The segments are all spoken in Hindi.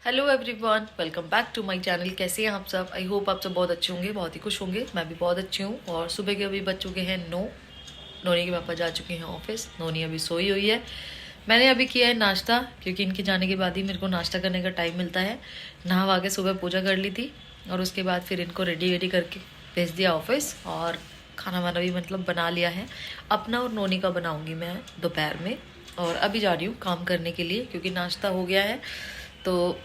Hello everyone, welcome back to my channel. कैसे हैं आप सब? आई होप आप सब बहुत अच्छे होंगे, बहुत ही खुश होंगे। मैं भी बहुत अच्छी हूँ। और सुबह के अभी बज चुके हैं 9। नोनी के पापा जा चुके हैं ऑफिस। नोनी अभी सोई हुई है। मैंने अभी किया है नाश्ता, क्योंकि इनके जाने के बाद ही मेरे को नाश्ता करने का टाइम मिलता है। नहा के सुबह पूजा कर ली थी और उसके बाद फिर इनको रेडी वेडी करके भेज दिया ऑफिस। और खाना वाना भी मतलब बना लिया है। अपना और नोनी का बनाऊँगी मैं दोपहर में। और अभी जा रही हूँ काम करने के लिए, क्योंकि नाश्ता हो गया है। तो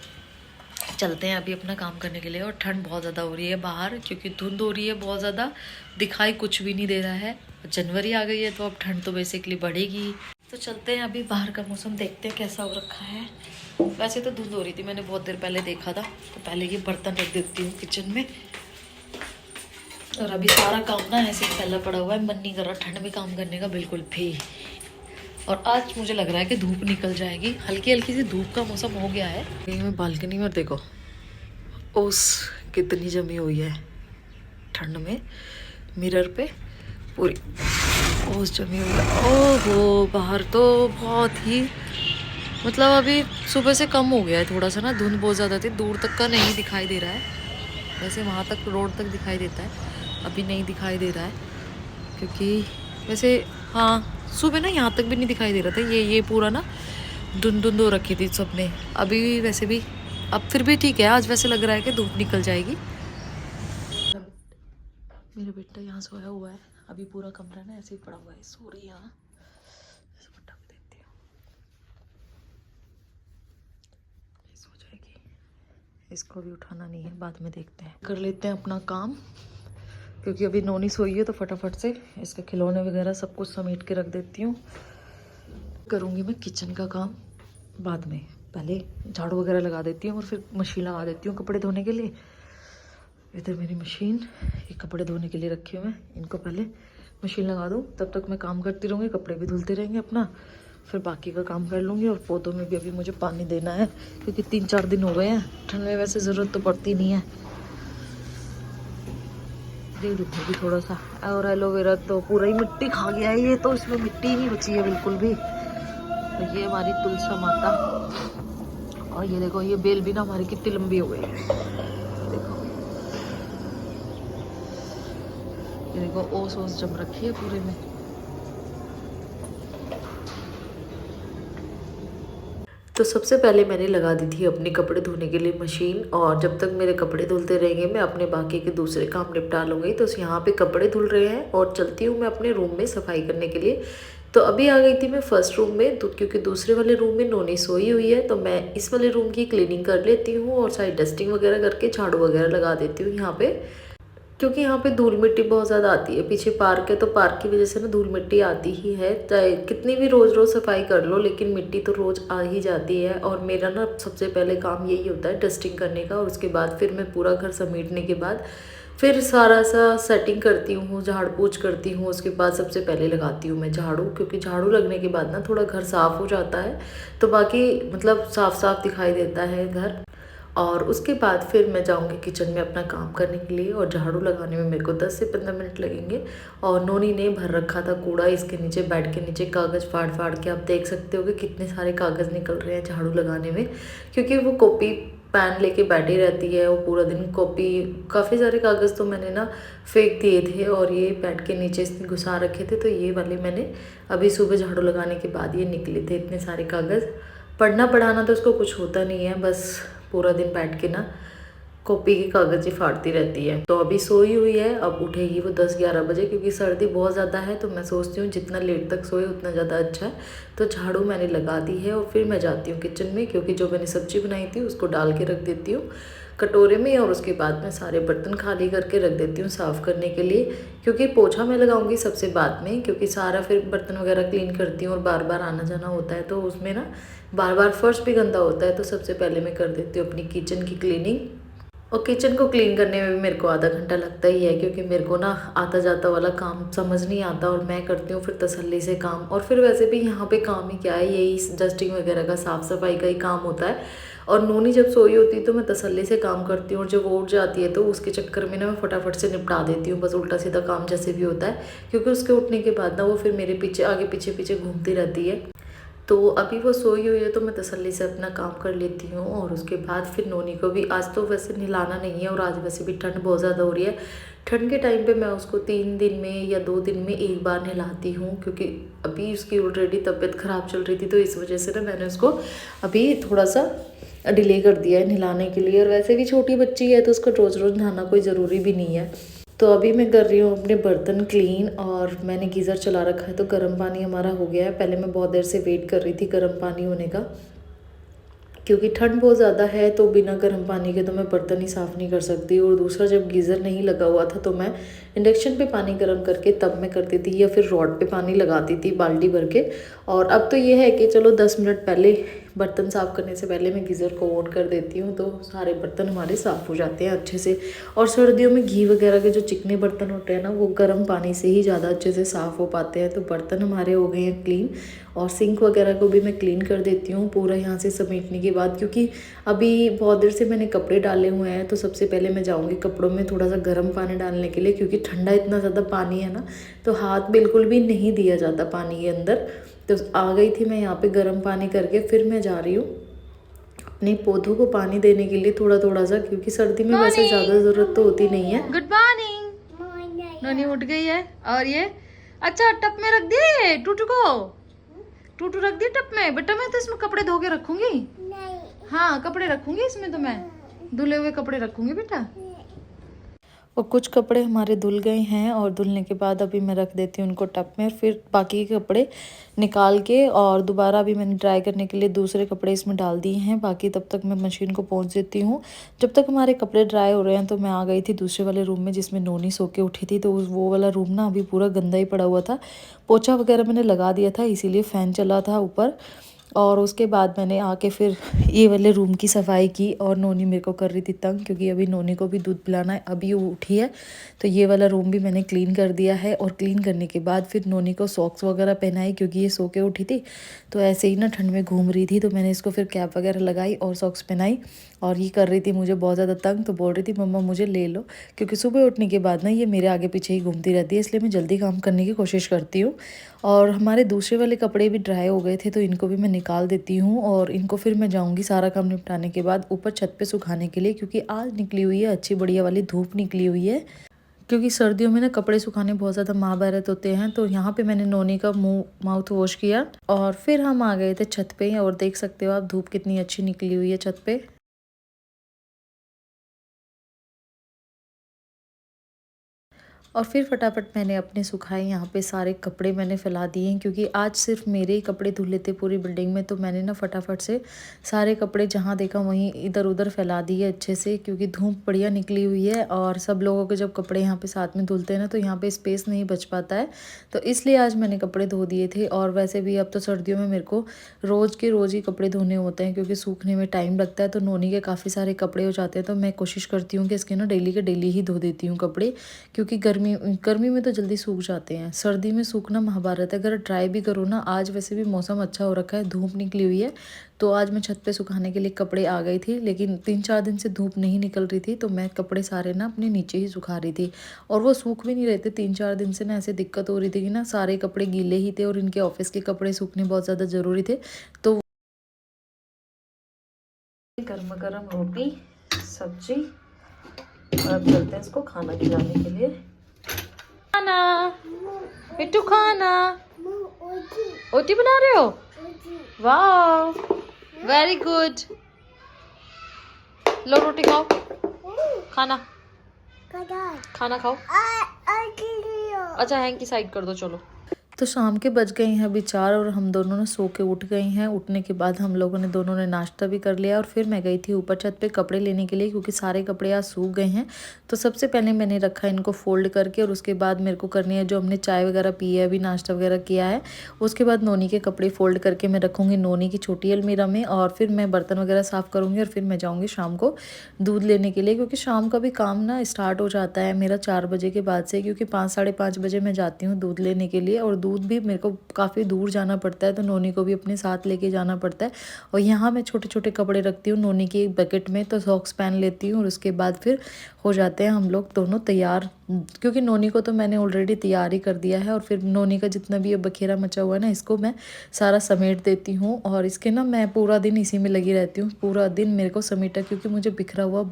चलते हैं अभी अपना काम करने के लिए। और ठंड बहुत ज़्यादा हो रही है बाहर, क्योंकि धुंध हो रही है बहुत ज़्यादा। दिखाई कुछ भी नहीं दे रहा है। जनवरी आ गई है तो अब ठंड तो बेसिकली बढ़ेगी। तो चलते हैं अभी बाहर का मौसम देखते हैं कैसा हो रखा है। वैसे तो धुंध हो रही थी, मैंने बहुत देर पहले देखा था। तो पहले ये बर्तन रख देती हूँ किचन में। और अभी सारा काम ना ऐसे ही फैला पड़ा हुआ है। मन नहीं कर रहा ठंड में काम करने का बिल्कुल भी। और आज मुझे लग रहा है कि धूप निकल जाएगी। हल्की हल्की सी धूप का मौसम हो गया है। मैं बालकनी में देखो ओस कितनी जमी हुई है ठंड में। मिरर पे पूरी ओस जमी हुई है। ओहो, बाहर तो बहुत ही मतलब अभी सुबह से कम हो गया है थोड़ा सा ना। धुंध बहुत ज़्यादा थी, दूर तक का नहीं दिखाई दे रहा है। वैसे वहाँ तक रोड तक दिखाई देता है, अभी नहीं दिखाई दे रहा है। क्योंकि वैसे हाँ, सुबह ना यहाँ तक भी नहीं दिखाई दे रहा था। ये पूरा ना धुंध धुंध हो रखी थी सबने। अभी वैसे भी अब फिर भी ठीक है। आज वैसे लग रहा है कि धूप निकल जाएगी। मेरा बेटा यहाँ सोया हुआ है। अभी पूरा कमरा ना ऐसे ही पड़ा हुआ है, सो रही है यहाँ। देती हूँ, सो जाएगी। इसको भी उठाना नहीं है, बाद में देखते हैं। कर लेते हैं अपना काम, क्योंकि अभी नोनी सोई है। तो फटाफट से इसके खिलौने वगैरह सब कुछ समेट के रख देती हूँ। करूँगी मैं किचन का काम बाद में। पहले झाड़ू वगैरह लगा देती हूँ और फिर मशीन लगा देती हूँ कपड़े धोने के लिए। इधर मेरी मशीन, ये कपड़े धोने के लिए रखे हुए हैं। इनको पहले मशीन लगा दूँ, तब तक मैं काम करती रहूँगी, कपड़े भी धुलते रहेंगे अपना। फिर बाकी का काम कर लूँगी। और पौधों में भी अभी मुझे पानी देना है, क्योंकि 3-4 दिन हो गए हैं। ठंड में वैसे ज़रूरत तो पड़ती नहीं है। दे दूँगी थोड़ा सा। और एलोवेरा तो पूरा ही मिट्टी खा गया है ये, तो इसमें मिट्टी नहीं बची है बिल्कुल भी। तो ये हमारी तुलसा माता। और ये देखो, ये बेल भी ना हमारी कितनी लंबी हो गई है। देखो, ये देखो ओस ओस जम रखी है पूरे में। तो सबसे पहले मैंने लगा दी थी अपने कपड़े धोने के लिए मशीन। और जब तक मेरे कपड़े धुलते रहेंगे मैं अपने बाकी के दूसरे काम निपटा लूँगी। तो यहाँ पे कपड़े धुल रहे हैं और चलती हूँ मैं अपने रूम में सफाई करने के लिए। तो अभी आ गई थी मैं फर्स्ट रूम में, तो क्योंकि दूसरे वाले रूम में नोनी सोई हुई है, तो मैं इस वाले रूम की क्लीनिंग कर लेती हूँ और सारी डस्टिंग वगैरह करके झाड़ू वगैरह लगा देती हूँ यहाँ पे। क्योंकि यहाँ पे धूल मिट्टी बहुत ज़्यादा आती है। पीछे पार्क है, तो पार्क की वजह से ना धूल मिट्टी आती ही है। चाहे कितनी भी रोज़ रोज़ सफाई कर लो, लेकिन मिट्टी तो रोज़ आ ही जाती है। और मेरा ना सबसे पहले काम यही होता है डस्टिंग करने का। और उसके बाद फिर मैं पूरा घर समेटने के बाद फिर सारा सा सेटिंग करती हूँ, झाड़ पोंछ करती हूँ। उसके बाद सबसे पहले लगाती हूँ मैं झाड़ू, क्योंकि झाड़ू लगने के बाद ना थोड़ा घर साफ़ हो जाता है। तो बाकी मतलब साफ़ साफ़ दिखाई देता है घर। और उसके बाद फिर मैं जाऊंगी किचन में अपना काम करने के लिए। और झाड़ू लगाने में मेरे को 10 से 15 मिनट लगेंगे। और नोनी ने भर रखा था कूड़ा इसके नीचे, बेड के नीचे कागज़ फाड़ फाड़ के। आप देख सकते हो कि कितने सारे कागज़ निकल रहे हैं झाड़ू लगाने में, क्योंकि वो कॉपी पेन लेके बैठी रहती है। वो पूरा दिन कॉपी, काफ़ी सारे कागज़ तो मैंने ना फेंक दिए थे और ये बेड के नीचे इसने घुसा रखे थे। तो ये वाले मैंने अभी सुबह झाड़ू लगाने के बाद ये निकले थे इतने सारे कागज़। पढ़ना पढ़ाना तो उसको कुछ होता नहीं है, बस पूरा दिन बैठ के ना कॉपी के कागज़ ही फाड़ती रहती है। तो अभी सोई हुई है, अब उठेगी वो 10-11 बजे, क्योंकि सर्दी बहुत ज़्यादा है। तो मैं सोचती हूँ जितना लेट तक सोए उतना ज़्यादा अच्छा है। तो झाड़ू मैंने लगा दी है और फिर मैं जाती हूँ किचन में, क्योंकि जो मैंने सब्जी बनाई थी उसको डाल के रख देती हूँ कटोरे में। और उसके बाद मैं सारे बर्तन खाली करके रख देती हूँ साफ़ करने के लिए, क्योंकि पोछा मैं लगाऊंगी सबसे बाद में। क्योंकि सारा फिर बर्तन वगैरह क्लीन करती हूँ और बार बार आना जाना होता है, तो उसमें ना बार बार फर्श भी गंदा होता है। तो सबसे पहले मैं कर देती हूँ अपनी किचन की क्लीनिंग। और किचन को क्लीन करने में भी मेरे को आधा घंटा लगता ही है, क्योंकि मेरे को ना आता जाता वाला काम समझ नहीं आता। और मैं करती हूँ फिर तसल्ली से काम। और फिर वैसे भी यहाँ पे काम ही क्या है, यही डस्टिंग वगैरह का, साफ़ सफाई का ही काम होता है। और नोनी जब सोई होती है तो मैं तसल्ली से काम करती हूँ। और जब वो उठ जाती है तो उसके चक्कर में ना मैं फटाफट से निपटा देती हूँ, बस उल्टा सीधा काम जैसे भी होता है। क्योंकि उसके उठने के बाद ना वो फिर मेरे पीछे आगे पीछे पीछे घूमती रहती है। तो अभी वो सोई हुई है तो मैं तसल्ली से अपना काम कर लेती हूँ। और उसके बाद फिर नोनी को भी, आज तो वैसे नहलाना नहीं है और आज वैसे भी ठंड बहुत ज़्यादा हो रही है। ठंड के टाइम पे मैं उसको 3 दिन में या 2 दिन में एक बार नहलाती हूँ, क्योंकि अभी उसकी ऑलरेडी तबीयत ख़राब चल रही थी, तो इस वजह से ना मैंने उसको अभी थोड़ा सा डिले कर दिया है नहलाने के लिए। और वैसे भी छोटी बच्ची है तो उसको रोज़ रोज़ नहाना कोई ज़रूरी भी नहीं है। तो अभी मैं कर रही हूँ अपने बर्तन क्लीन, और मैंने गीज़र चला रखा है तो गर्म पानी हमारा हो गया है। पहले मैं बहुत देर से वेट कर रही थी गर्म पानी होने का, क्योंकि ठंड बहुत ज़्यादा है तो बिना गर्म पानी के तो मैं बर्तन ही साफ़ नहीं कर सकती। और दूसरा, जब गीज़र नहीं लगा हुआ था तो मैं इंडक्शन पे पानी गर्म करके तब मैं करती थी, या फिर रॉड पे पानी लगाती थी बाल्टी भर के। और अब तो ये है कि चलो 10 मिनट पहले, बर्तन साफ़ करने से पहले मैं गीज़र को ऑन कर देती हूँ, तो सारे बर्तन हमारे साफ़ हो जाते हैं अच्छे से। और सर्दियों में घी वगैरह के जो चिकने बर्तन होते हैं ना, वो गर्म पानी से ही ज़्यादा अच्छे से साफ़ हो पाते हैं। तो बर्तन हमारे हो गए हैं क्लीन, और सिंक वगैरह को भी मैं क्लीन कर देती हूँ पूरा यहाँ से समेटने के बाद, क्योंकि अभी बहुत देर से मैंने कपड़े डाले हुए हैं। तो सबसे पहले मैं जाऊँगी कपड़ों में थोड़ा सा गर्म पानी डालने के लिए, क्योंकि ठंडा इतना ज़्यादा पानी है ना, तो हाथ बिल्कुल भी नहीं दिया जाता पानी के अंदर। तो आ गई थी मैं यहाँ पे गर्म पानी करके, फिर मैं जा रही हूँ अपने पौधों को पानी देने के लिए थोड़ा थोड़ा सा, क्योंकि सर्दी में वैसे ज़्यादा ज़रूरत तो होती नहीं है। Good morning. नोनी उठ गई है। और ये अच्छा टप में रख दिया ये टूटू को, टूटू रख दिया टप में। बेटा मैं तो इसमें कपड़े धो के रखूंगी। नहीं। हाँ कपड़े रखूंगी इसमें, तो मैं धुले हुए कपड़े रखूंगी बेटा। और कुछ कपड़े हमारे धुल गए हैं, और धुलने के बाद अभी मैं रख देती हूँ उनको टब में। फिर बाकी के कपड़े निकाल के और दोबारा अभी मैंने ड्राई करने के लिए दूसरे कपड़े इसमें डाल दिए हैं। बाकी तब तक मैं मशीन को पहुँच देती हूँ। जब तक हमारे कपड़े ड्राई हो रहे हैं तो मैं आ गई थी दूसरे वाले रूम में जिसमें नोनी सो के उठी थी। तो वो वाला रूम ना अभी पूरा गंदा ही पड़ा हुआ था। पोछा वगैरह मैंने लगा दिया था, इसीलिए फ़ैन चला था ऊपर। और उसके बाद मैंने आके फिर ये वाले रूम की सफाई की, और नोनी मेरे को कर रही थी तंग, क्योंकि अभी नोनी को भी दूध पिलाना है, अभी वो उठी है। तो ये वाला रूम भी मैंने क्लीन कर दिया है। और क्लीन करने के बाद फिर नोनी को सॉक्स वगैरह पहनाई, क्योंकि ये सो के उठी थी तो ऐसे ही ना ठंड में घूम रही थी। तो मैंने इसको फिर कैप वगैरह लगाई और सॉक्स पहनाई। और ये कर रही थी मुझे बहुत ज़्यादा तंग, तो बोल रही थी मम्मा मुझे ले लो, क्योंकि सुबह उठने के बाद ना ये मेरे आगे पीछे ही घूमती रहती है, इसलिए मैं जल्दी काम करने की कोशिश करती हूँ। और हमारे दूसरे वाले कपड़े भी ड्राई हो गए थे तो इनको भी मैं निकाल देती हूँ। और इनको फिर मैं जाऊँगी सारा काम निपटाने के बाद ऊपर छत पे सुखाने के लिए, क्योंकि आज निकली हुई है अच्छी बढ़िया वाली धूप निकली हुई है। क्योंकि सर्दियों में ना कपड़े सुखाने बहुत ज़्यादा महाभारत होते हैं। तो यहाँ पे मैंने नोनी का मुंह माउथ वॉश किया और फिर हम आ गए थे छत पे। और देख सकते हो आप धूप कितनी अच्छी निकली हुई है छत पे। और फिर फटाफट मैंने अपने सुखाए यहाँ पे सारे कपड़े मैंने फैला दिए हैं, क्योंकि आज सिर्फ मेरे ही कपड़े धुले थे पूरी बिल्डिंग में। तो मैंने ना फटाफट से सारे कपड़े जहाँ देखा वहीं इधर उधर फैला दिए अच्छे से, क्योंकि धूप बढ़िया निकली हुई है। और सब लोगों के जब कपड़े यहाँ पे साथ में धुलते हैं ना तो यहाँ पे स्पेस नहीं बच पाता है, तो इसलिए आज मैंने कपड़े धो दिए थे। और वैसे भी अब तो सर्दियों में मेरे को रोज़ के रोज़ ही कपड़े धोने होते हैं, क्योंकि सूखने में टाइम लगता है। तो नोनी के काफ़ी सारे कपड़े हो जाते हैं, तो मैं कोशिश करती हूँ कि इसके ना डेली के डेली ही धो देती हूँ कपड़े, क्योंकि गर्मी में तो जल्दी सूख जाते हैं। सर्दी में सूखना महाभारत है, अगर ड्राई भी करो ना। आज वैसे भी मौसम अच्छा हो रखा है, धूप निकली हुई है, तो आज मैं छत पे सुखाने के लिए कपड़े आ गई थी। लेकिन 3-4 दिन से धूप नहीं निकल रही थी, तो मैं कपड़े सारे ना अपने नीचे ही सुखा रही थी। और वो सूख भी नहीं रहे थे 3-4 दिन से ना, ऐसे दिक्कत हो रही थी कि ना सारे कपड़े गीले ही थे और इनके ऑफिस के कपड़े सूखने बहुत ज़्यादा ज़रूरी थे। तो गर्मा गर्म रोटी सब्जी, और अब चलते हैं इसको खाना खिलाने के लिए। खाना मिट्टू, खाना ओटी बना रहे हो? वाह वेरी गुड। लो रोटी खाओ, खाना खाना खाओ। अच्छा हैंग की साइड कर दो, चलो। तो शाम के बज गए हैं अभी 4, और हम दोनों ने सो के उठ गए हैं। उठने के बाद हम लोगों ने दोनों ने नाश्ता भी कर लिया, और फिर मैं गई थी ऊपर छत पे कपड़े लेने के लिए, क्योंकि सारे कपड़े आज सूख गए हैं। तो सबसे पहले मैंने रखा इनको फोल्ड करके, और उसके बाद मेरे को करनी है जो हमने चाय वगैरह पी है, अभी नाश्ता वगैरह किया है, उसके बाद नोनी के कपड़े फोल्ड करके मैं रखूँगी नोनी की छोटी अलमीरा में। और फिर मैं बर्तन वगैरह साफ़ करूँगी, और फिर मैं जाऊँगी शाम को दूध लेने के लिए, क्योंकि शाम का भी काम ना स्टार्ट हो जाता है मेरा 4 बजे के बाद से, क्योंकि 5 साढ़े 5 बजे मैं जाती हूँ दूध लेने के लिए। और दूध भी मेरे को काफ़ी दूर जाना पड़ता है, तो नोनी को भी अपने साथ लेके जाना पड़ता है। और यहाँ मैं छोटे छोटे कपड़े रखती हूँ नोनी की एक बकेट में, तो सॉक्स पहन लेती हूँ और उसके बाद फिर हो जाते हैं हम लोग दोनों तैयार, क्योंकि नोनी को तो मैंने ऑलरेडी तैयार ही कर दिया है। और फिर नोनी का जितना भी ये बखेरा मचा हुआ है ना, इसको मैं सारा समेट देती हूँ। और इसके ना मैं पूरा दिन इसी में लगी रहती हूँ, पूरा दिन मेरे को समेटा, क्योंकि मुझे बिखरा हुआ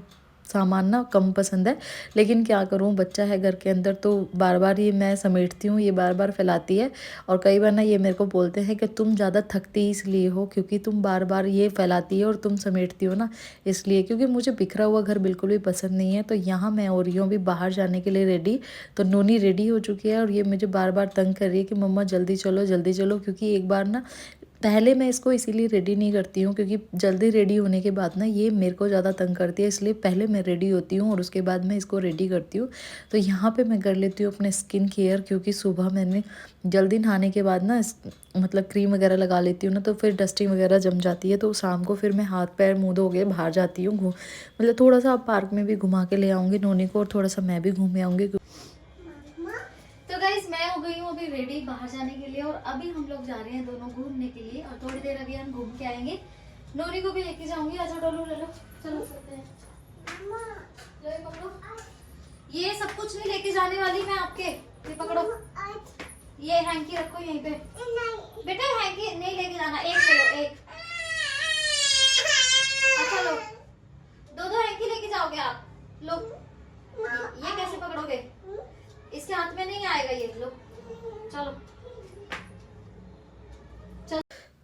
सामान ना कम पसंद है। लेकिन क्या करूँ, बच्चा है घर के अंदर, तो बार बार ये मैं समेटती हूँ, ये बार बार फैलाती है। और कई बार ना ये मेरे को बोलते हैं कि तुम ज़्यादा थकती इसलिए हो, क्योंकि तुम बार बार ये फैलाती है और तुम समेटती हो ना, इसलिए। क्योंकि मुझे बिखरा हुआ घर बिल्कुल भी पसंद नहीं है। तो यहाँ मैं हो रही हूँ अभी बाहर जाने के लिए रेडी। तो नोनी रेडी हो चुकी है और ये मुझे बार बार तंग कर रही है कि मम्मा जल्दी चलो जल्दी चलो। क्योंकि एक बार ना पहले मैं इसको इसीलिए रेडी नहीं करती हूँ, क्योंकि जल्दी रेडी होने के बाद ना ये मेरे को ज़्यादा तंग करती है, इसलिए पहले मैं रेडी होती हूँ और उसके बाद मैं इसको रेडी करती हूँ। तो यहाँ पे मैं कर लेती हूँ अपने स्किन केयर, क्योंकि सुबह मैंने जल्दी नहाने के बाद ना मतलब क्रीम वगैरह लगा लेती हूँ ना, तो फिर डस्टिंग वगैरह जम जाती है। तो शाम को फिर मैं हाथ पैर मुँह धो के बाहर जाती हूँ, मतलब थोड़ा सा पार्क में भी घुमा के ले आऊँगी नोनी को, और थोड़ा सा मैं भी घूम आऊँगी। तो गाइस मैं हो गई हूँ अभी रेडी बाहर जाने के लिए, और अभी हम लोग जा रहे हैं दोनों घूमने के लिए, और थोड़ी देर अभी हम घूम के आएंगे। नोनी को भी लेके जाऊंगी। अच्छा डोलू ले लो, चलो सकते हैं। लो ये पकड़ो, ये सब कुछ नहीं लेके जाने वाली मैं आपके, ये पकड़ो, ये हैंकी रखो यहीं पे। बेटा हैंकी नहीं लेके जाना, एक ले लो एक। अच्छा लो, दो हैंकी लेके जाओगे आप, लो। ये कैसे पकड़ोगे, इसके हाथ में नहीं आएगा ये, लो चलो।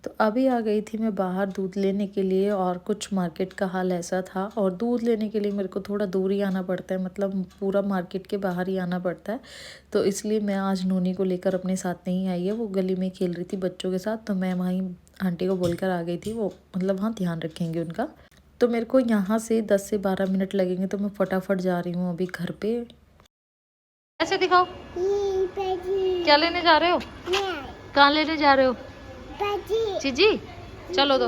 तो अभी आ गई थी मैं बाहर दूध लेने के लिए, और कुछ मार्केट का हाल ऐसा था। और दूध लेने के लिए मेरे को थोड़ा दूर ही आना पड़ता है, मतलब पूरा मार्केट के बाहर ही आना पड़ता है। तो इसलिए मैं आज नोनी को लेकर अपने साथ नहीं आई है, वो गली में खेल रही थी बच्चों के साथ, तो मैं वहीं आंटी को बोलकर आ गई थी, वो मतलब वहाँ ध्यान रखेंगे उनका। तो मेरे को यहाँ से 10 से 12 मिनट लगेंगे, तो मैं फटाफट जा रही हूँ अभी घर पे। ऐसे दिखाओ, क्या लेने जा रहे हो, कहाँ लेने जा रहे हो, चीजी चलो दो,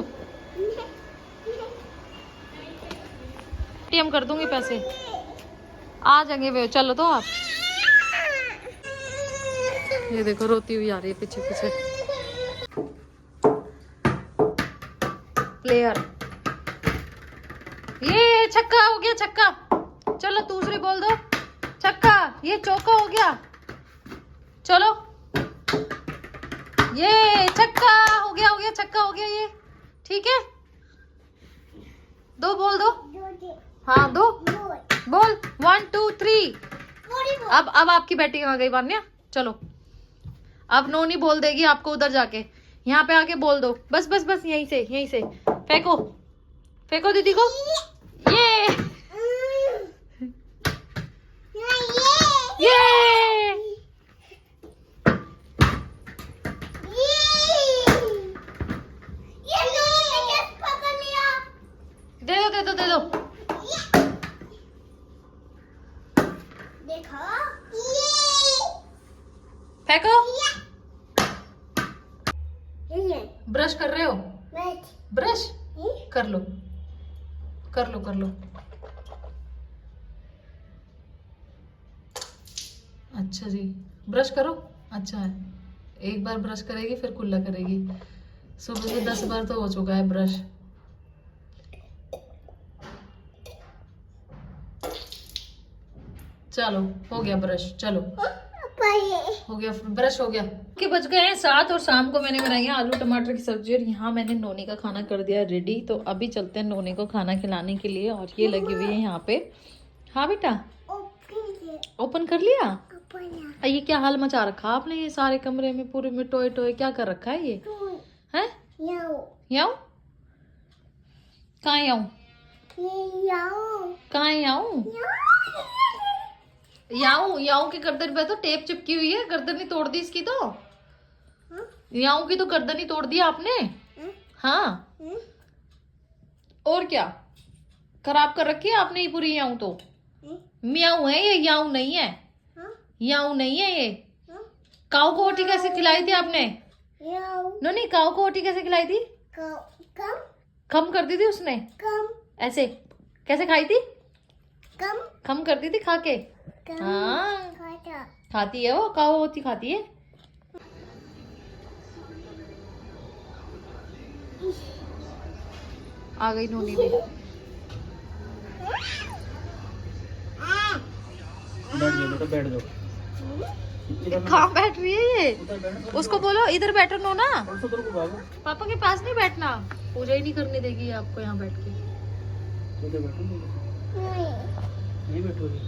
एटीएम कर दूंगी पैसे आ जाएंगे वे, चलो तो आप। ये देखो रोती हुई आ रही है पीछे पीछे। प्लेयर, ये छक्का हो गया, छक्का। चलो दूसरी बोल दो, छक्का। ये चौका हो गया, चलो। ये छक्का हो गया, छक्का हो गया ये, ठीक है। दो बोल दो, हाँ दो बोल, 1 2 3। अब आपकी बैटिंग आ गई वान्या, चलो। अब नोनी बोल देगी आपको उधर जाके, यहाँ पे आके बोल दो, बस बस बस, यहीं से फेंको, फेंको दीदी को। ये दे दो। देखो फेंको। ब्रश कर रहे हो, ब्रश कर लो। अच्छा जी, ब्रश करो। अच्छा है, एक बार ब्रश करेगी फिर कुल्ला करेगी। सुबह से 10 बार तो हो चुका है ब्रश। चलो हो गया ब्रश, चलो हो गया ब्रश, हो गया। के बज गए हैं 7 और शाम को मैंने बनाई है आलू टमाटर की सब्जी, और यहाँ मैंने नोनी का खाना कर दिया रेडी। तो अभी चलते हैं नोनी को खाना खिलाने के लिए, और ये लगी हुई है यहाँ पे। हाँ बेटा, ओपन कर लिया। ये क्या हाल मचा रखा आपने, ये सारे कमरे में पूरे में टोए टोए क्या कर रखा है ये, है याऊ कहाँ याऊ, कहाँ याऊ, याऊ की गर्दन पे तो टेप चिपकी हुई है, गर्दन ही तोड़ दी इसकी। तो याऊ की तो गर्दन ही तोड़ दी आपने। हाँ और क्या खराब कर रखी है आपने ये पूरी। याऊ तो म्याऊ है ये, याऊ नहीं है, याऊ नहीं है ये। काऊ को रोटी कैसे खिलाई थी आपने, नहीं काऊ को रोटी कैसे खिलाई थी, कम कर दी थी उसने, ऐसे कैसे खाई थी, कम करती थी खा के। हाँ खाती है वो, काऊ होती खाती है। आ गई नोनी भी। बैठ जाओ बेटा, बैठ जाओ। कहाँ बैठ रही है ये? उसको बोलो इधर बैठो नो ना। उधर को भागो। पापा के पास नहीं बैठना, पूजा ही नहीं करने देगी आपको यहाँ बैठ के। उधर बैठो। नहीं बैठोगे?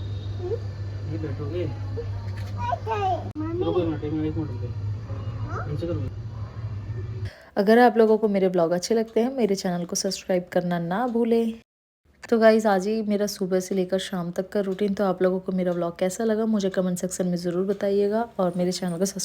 नहीं बैठोगे? रुको एक मिनट, एक मिनट रुको। नीचे करो। अगर आप लोगों को मेरे ब्लॉग अच्छे लगते हैं मेरे चैनल को सब्सक्राइब करना ना भूलें। तो गाइज़ आज ही मेरा सुबह से लेकर शाम तक का रूटीन। तो आप लोगों को मेरा ब्लॉग कैसा लगा मुझे कमेंट सेक्शन में ज़रूर बताइएगा और मेरे चैनल को सब्सक्राइब